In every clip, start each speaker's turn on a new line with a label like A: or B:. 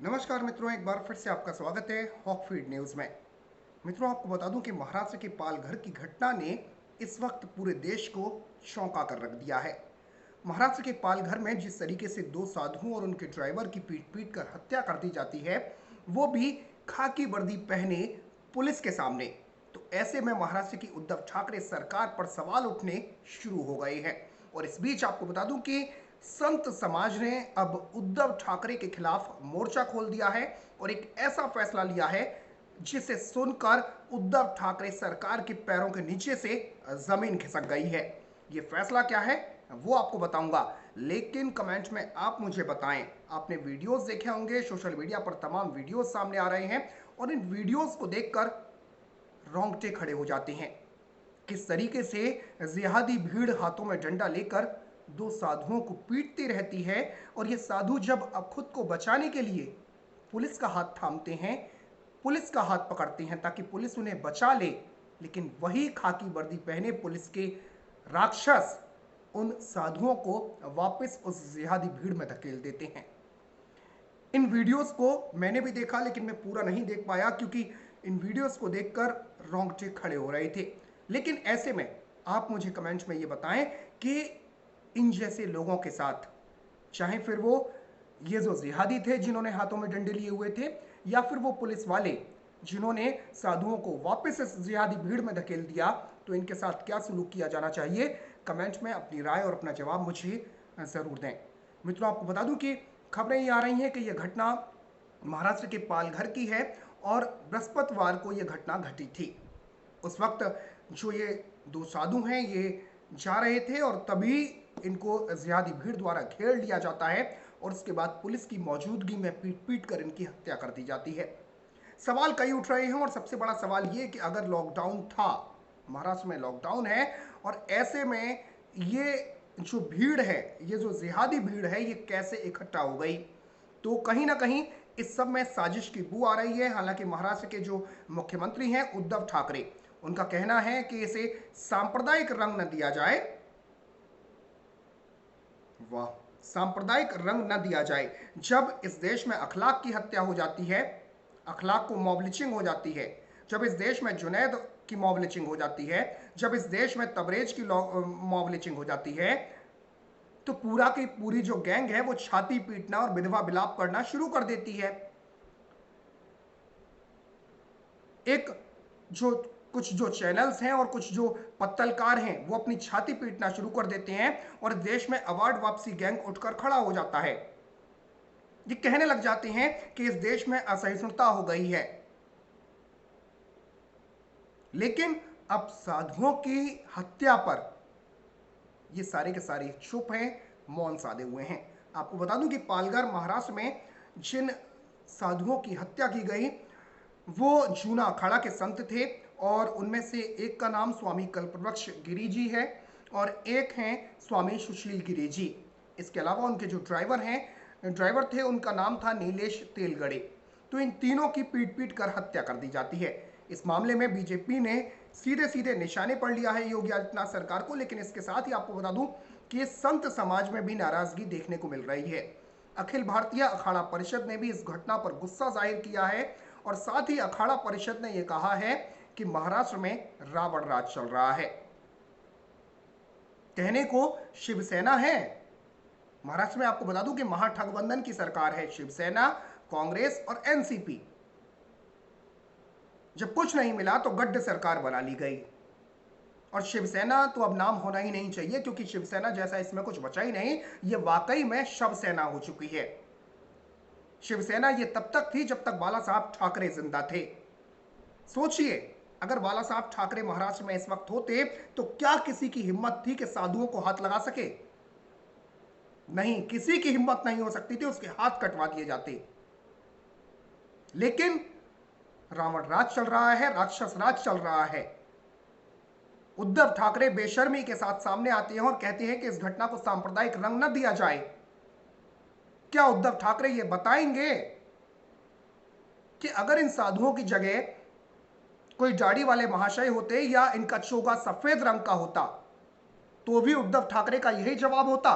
A: नमस्कार मित्रों, एक बार फिर से आपका स्वागत है हॉक फीड न्यूज़ में। मित्रों, आपको बता दूं कि महाराष्ट्र के पालघर की घटना ने इस वक्त पूरे देश को चौंका कर रख दिया है। महाराष्ट्र के पालघर में जिस तरीके से दो साधुओं और उनके ड्राइवर की पीट पीट कर हत्या कर दी जाती है, वो भी खाकी वर्दी पहने पुलिस के सामने, तो ऐसे में महाराष्ट्र की उद्धव ठाकरे सरकार पर सवाल उठने शुरू हो गए हैं। और इस बीच आपको बता दूं कि संत समाज ने अब उद्धव ठाकरे के खिलाफ मोर्चा खोल दिया है और एक ऐसा फैसला लिया है जिसे सुनकर उद्धव ठाकरे सरकार के पैरों के नीचे से जमीन खिसक गई है। ये फैसला क्या है वो आपको बताऊंगा, लेकिन कमेंट में आप मुझे बताएं। आपने वीडियोस देखे होंगे, सोशल मीडिया पर तमाम वीडियोस सामने आ रहे हैं और इन वीडियोस को देखकर रोंगटे खड़े हो जाते हैं। किस तरीके से जिहादी भीड़ हाथों में डंडा लेकर दो साधुओं को पीटती रहती है और ये साधु जब अब खुद को बचाने के लिए पुलिस का हाथ थामते हैं, पुलिस का हाथ पकड़ते हैं ताकि पुलिस उन्हें बचा ले, लेकिन वही खाकी वर्दी पहने पुलिस के राक्षस उन साधुओं को वापस उस जिहादी भीड़ में धकेल देते हैं। इन वीडियोस को मैंने भी देखा, लेकिन मैं पूरा नहीं देख पाया क्योंकि इन वीडियोस को देखकर रोंगटे खड़े हो रहे थे। लेकिन ऐसे में आप मुझे कमेंट्स में ये बताएं कि इन जैसे लोगों के साथ, चाहे फिर वो ये जो जिहादी थे जिन्होंने हाथों में डंडे लिए हुए थे, या फिर वो पुलिस वाले जिन्होंने साधुओं को वापस इस जिहादी भीड़ में धकेल दिया, तो इनके साथ क्या सलूक किया जाना चाहिए, कमेंट में अपनी राय और अपना जवाब मुझे ज़रूर दें। मित्रों, आपको बता दूं कि खबरें ये आ रही हैं कि यह घटना महाराष्ट्र के पालघर की है और बृहस्पतिवार को यह घटना घटी थी। उस वक्त जो ये दो साधु हैं ये जा रहे थे और तभी इनको जिहादी भीड़ द्वारा घेर लिया जाता है और उसके बाद पुलिस की मौजूदगी में पीट पीट कर इनकी हत्या कर दी जाती है। सवाल कई उठ रहे हैं और सबसे बड़ा सवाल ये कि अगर लॉकडाउन था, महाराष्ट्र में लॉकडाउन है, और ऐसे में ये जो भीड़ है, ये जो जिहादी भीड़ है, ये कैसे इकट्ठा हो गई? तो कहीं ना कहीं इस सब में साजिश की बू आ रही है। हालांकि महाराष्ट्र के जो मुख्यमंत्री हैं उद्धव ठाकरे, उनका कहना है कि इसे सांप्रदायिक रंग न दिया जाए। वाह, सांप्रदायिक रंग न दिया जाए। जब इस देश में अखलाक की हत्या हो जाती है, अखलाक को मॉब लिंचिंग हो जाती है, जब इस देश में जुनैद की मॉब लिंचिंग हो जाती है, जब इस देश में तबरेज की मॉब लिंचिंग हो जाती है, तो पूरा की पूरी जो गैंग है वो छाती पीटना और विधवा विलाप करना शुरू कर देती है। एक जो कुछ जो चैनल्स हैं और कुछ जो पत्तलकार हैं वो अपनी छाती पीटना शुरू कर देते हैं और देश में अवार्ड वापसी गैंग उठकर खड़ा हो जाता है। ये कहने लग जाते हैं कि इस देश में असहिष्णुता हो गई है। लेकिन अब साधुओं की हत्या पर ये सारे के सारे चुप हैं, मौन साधे हुए हैं। आपको बता दूं कि पालघर महाराष्ट्र में जिन साधुओं की हत्या की गई वो जूना अखाड़ा के संत थे और उनमें से एक का नाम स्वामी कल्पवृक्ष गिरी जी है और एक हैं स्वामी सुशील गिरी जी। इसके अलावा उनके जो ड्राइवर थे उनका नाम था नीलेश तेलगड़े। तो इन तीनों की पीट पीट कर हत्या कर दी जाती है। इस मामले में बीजेपी ने सीधे सीधे निशाने पर लिया है योगी आदित्यनाथ सरकार को। लेकिन इसके साथ ही आपको बता दूं कि इस संत समाज में भी नाराजगी देखने को मिल रही है। अखिल भारतीय अखाड़ा परिषद ने भी इस घटना पर गुस्सा जाहिर किया है और साथ ही अखाड़ा परिषद ने यह कहा है कि महाराष्ट्र में रावण राज चल रहा है। कहने को शिवसेना है महाराष्ट्र में। आपको बता दूं कि महागठबंधन की सरकार है, शिवसेना, कांग्रेस और एनसीपी। जब कुछ नहीं मिला तो गड्ढ सरकार बना ली गई और शिवसेना तो अब नाम होना ही नहीं चाहिए क्योंकि शिवसेना जैसा इसमें कुछ बचा ही नहीं। ये वाकई में शव सेना हो चुकी है। शिवसेना ये तब तक थी जब तक बाला साहब ठाकरे जिंदा थे। सोचिए, अगर बाला साहब ठाकरे महाराष्ट्र में इस वक्त होते तो क्या किसी की हिम्मत थी कि साधुओं को हाथ लगा सके? नहीं, किसी की हिम्मत नहीं हो सकती थी, उसके हाथ कटवा दिए जाते। लेकिन रावण राज चल रहा है, राक्षस राज चल रहा है। उद्धव ठाकरे बेशर्मी के साथ सामने आते हैं और कहते हैं कि इस घटना को सांप्रदायिक रंग न दिया जाए। क्या उद्धव ठाकरे ये बताएंगे कि अगर इन साधुओं की जगह कोई दाढ़ी वाले महाशय होते या इनका चोगा सफेद रंग का होता तो भी उद्धव ठाकरे का यही जवाब होता?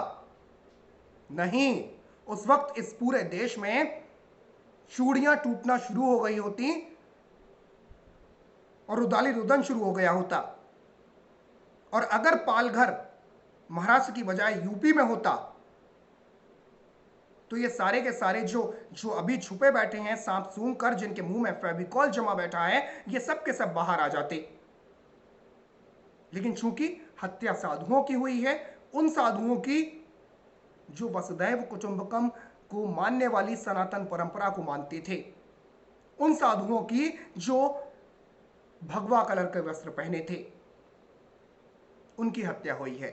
A: नहीं, उस वक्त इस पूरे देश में चूड़ियां टूटना शुरू हो गई होती और रुदाली रुदन शुरू हो गया होता। और अगर पालघर महाराष्ट्र की बजाय यूपी में होता तो ये सारे के सारे जो जो अभी छुपे बैठे हैं सांप सूंघ कर, जिनके मुंह में फेविकॉल जमा बैठा है, ये सब के सब बाहर आ जाते। लेकिन चूंकि हत्या साधुओं की हुई है, उन साधुओं की जो वसुधैव कुटुंबकम को मानने वाली सनातन परंपरा को मानते थे, उन साधुओं की जो भगवा कलर के वस्त्र पहने थे, उनकी हत्या हुई है।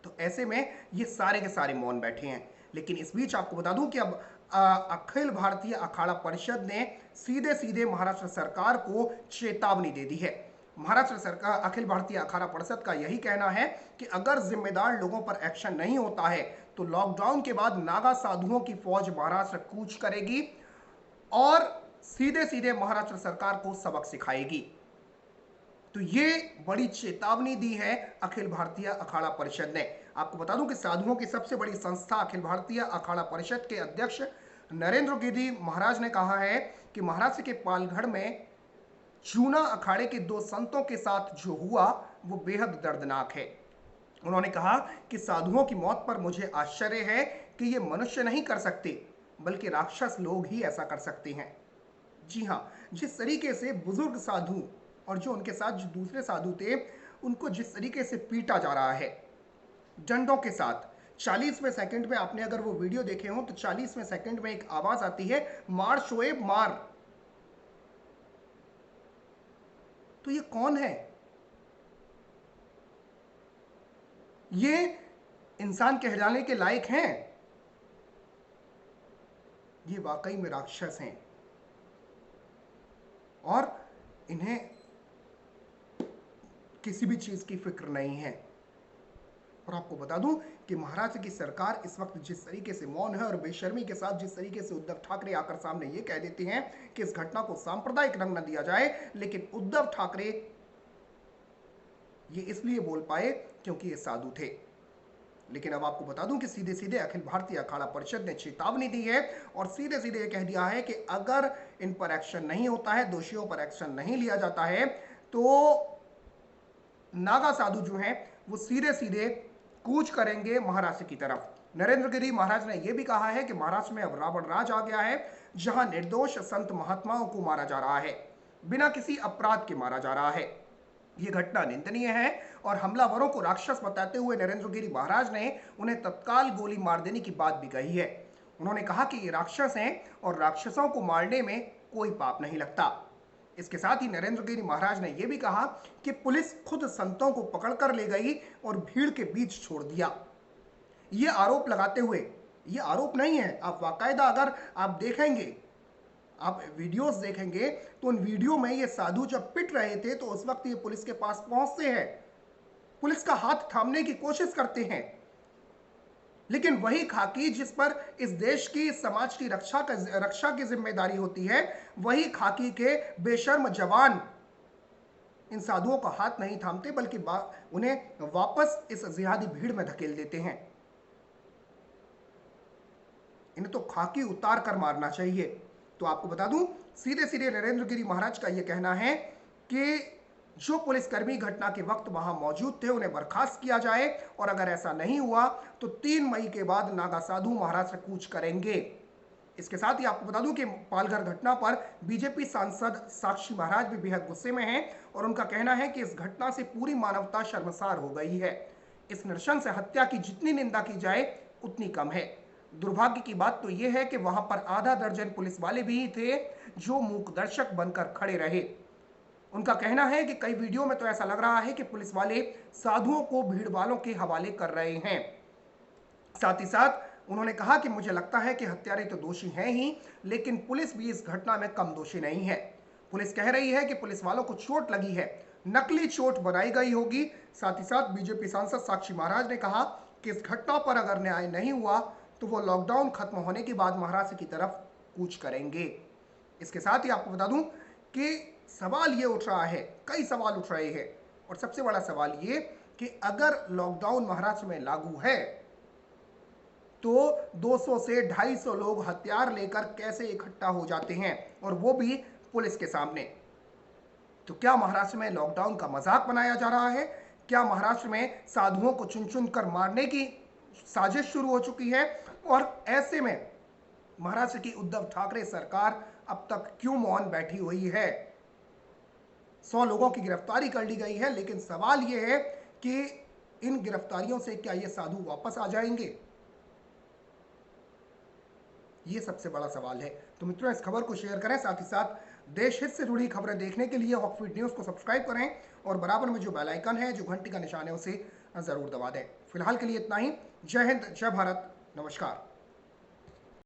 A: तो ऐसे में ये सारे के सारे मौन बैठे हैं। लेकिन इस बीच आपको बता दूं कि अब अखिल भारतीय अखाड़ा परिषद ने सीधे सीधे महाराष्ट्र सरकार को चेतावनी दे दी है। महाराष्ट्र सरकार, अखिल भारतीय अखाड़ा परिषद का यही कहना है कि अगर जिम्मेदार लोगों पर एक्शन नहीं होता है तो लॉकडाउन के बाद नागा साधुओं की फौज महाराष्ट्र कूच करेगी और सीधे सीधे महाराष्ट्र सरकार को सबक सिखाएगी। तो ये बड़ी चेतावनी दी है अखिल भारतीय अखाड़ा परिषद ने। आपको बता दूं कि साधुओं की सबसे बड़ी संस्था अखिल भारतीय अखाड़ा परिषद के अध्यक्ष नरेंद्र गिरी महाराज ने कहा है कि महाराष्ट्र के पालघर में जूना अखाड़े के 2 संतों के साथ जो हुआ वो बेहद दर्दनाक है। उन्होंने कहा कि साधुओं की मौत पर मुझे आश्चर्य है कि ये मनुष्य नहीं कर सकते, बल्कि राक्षस लोग ही ऐसा कर सकते हैं। जी हाँ, जिस तरीके से बुजुर्ग साधु और जो उनके साथ जो दूसरे साधु थे, उनको जिस तरीके से पीटा जा रहा है डंडों के साथ, 40वें सेकंड में आपने अगर वो वीडियो देखे हो तो 40वें सेकंड में एक आवाज आती है, मार शोएब मार। तो ये कौन है? ये इंसान कहलाने के लायक हैं? ये वाकई में राक्षस हैं और इन्हें किसी भी चीज की फिक्र नहीं है। और आपको बता दूं कि महाराष्ट्र की सरकार इस वक्त जिस तरीके से मौन है और बेशर्मी के साथ जिस तरीके से उद्धव ठाकरे आकर सामने ये कह देते हैं कि इस घटना को सांप्रदायिक रंग न दिया जाए, लेकिन उद्धव ठाकरे ये इसलिए बोल पाए क्योंकि ये साधु थे। लेकिन अब आपको बता दूं कि सीधे सीधे अखिल भारतीय अखाड़ा परिषद ने चेतावनी दी है और सीधे सीधे ये कह दिया है कि अगर इन पर एक्शन नहीं होता है, दोषियों पर एक्शन नहीं लिया जाता है, तो नागा साधु जो हैं वो सीधे सीधे कूच करेंगे महाराष्ट्र की तरफ। नरेंद्र गिरी महाराज ने यह भी कहा है कि महाराष्ट्र में अब रावण राज आ गया है, जहां निर्दोष संत महात्माओं को मारा जा रहा है, बिना किसी अपराध के मारा जा रहा है। यह घटना निंदनीय है और हमलावरों को राक्षस बताते हुए नरेंद्र गिरी महाराज ने उन्हें तत्काल गोली मार देने की बात भी कही है। उन्होंने कहा कि ये राक्षस हैं और राक्षसों को मारने में कोई पाप नहीं लगता। इसके साथ ही नरेंद्र गिरी महाराज ने यह भी कहा कि पुलिस खुद संतों को पकड़कर ले गई और भीड़ के बीच छोड़ दिया। यह आरोप लगाते हुए, यह आरोप नहीं है, आप बाकायदा अगर आप देखेंगे, आप वीडियोस देखेंगे तो उन वीडियो में ये साधु जब पिट रहे थे तो उस वक्त ये पुलिस के पास पहुंचते हैं, पुलिस का हाथ थामने की कोशिश करते हैं, लेकिन वही खाकी जिस पर इस देश की, इस समाज की रक्षा की जिम्मेदारी होती है, वही खाकी के बेशर्म जवान इन साधुओं का हाथ नहीं थामते, बल्कि उन्हें वापस इस जिहादी भीड़ में धकेल देते हैं। इन्हें तो खाकी उतार कर मारना चाहिए। तो आपको बता दूं, सीधे सीधे नरेंद्र गिरी महाराज का यह कहना है कि जो पुलिसकर्मी घटना के वक्त वहां मौजूद थे उन्हें बर्खास्त किया जाए और अगर ऐसा नहीं हुआ तो 3 मई के बाद नागा साधु महाराष्ट्र कूच करेंगे। इसके साथ ही आपको बता दूं कि पालघर घटना पर बीजेपी सांसद साक्षी महाराज भी बेहद गुस्से में हैं और उनका कहना है कि इस घटना से पूरी मानवता शर्मसार हो गई है। इस नृशंस हत्या की जितनी निंदा की जाए उतनी कम है। दुर्भाग्य की बात तो यह है कि वहां पर आधा दर्जन पुलिस वाले भी थे जो मूक दर्शक बनकर खड़े रहे। उनका कहना है कि कई वीडियो में तो ऐसा लग रहा है कि पुलिस वाले साधुओं को भीड़ वालों के हवाले कर रहे हैं। साथ ही साथ उन्होंने कहा कि मुझे लगता है कि हत्यारे तो दोषी हैं ही, लेकिन पुलिस भी इस घटना में कम दोषी नहीं है। पुलिस कह रही है कि पुलिस वालों को चोट लगी है, नकली चोट बनाई गई होगी। साथ ही साथ बीजेपी सांसद साक्षी महाराज ने कहा कि इस घटना पर अगर न्याय नहीं हुआ तो वो लॉकडाउन खत्म होने के बाद महाराष्ट्र की तरफ कूच करेंगे। इसके साथ ही आपको बता दूं कि सवाल ये उठ रहा है, कई सवाल उठ रहे हैं और सबसे बड़ा सवाल ये कि अगर लॉकडाउन महाराष्ट्र में लागू है तो 200 से 250 लोग हथियार लेकर कैसे इकट्ठा हो जाते हैं, और वो भी पुलिस के सामने। तो क्या महाराष्ट्र में लॉकडाउन का मजाक बनाया जा रहा है? क्या महाराष्ट्र में साधुओं को चुन चुन कर मारने की साजिश शुरू हो चुकी है? और ऐसे में महाराष्ट्र की उद्धव ठाकरे सरकार अब तक क्यों मौन बैठी हुई है? 100 लोगों की गिरफ्तारी कर ली गई है, लेकिन सवाल यह है कि इन गिरफ्तारियों से क्या ये साधु वापस आ जाएंगे? ये सबसे बड़ा सवाल है। तो मित्रों, इस खबर को शेयर करें, साथ ही साथ देश हित से जुड़ी खबरें देखने के लिए हॉकफीड न्यूज़ को सब्सक्राइब करें और बराबर में जो बेल आइकन है, जो घंटी का निशान है, उसे जरूर दबा दें। फिलहाल के लिए इतना ही। जय हिंद, जय भारत, नमस्कार।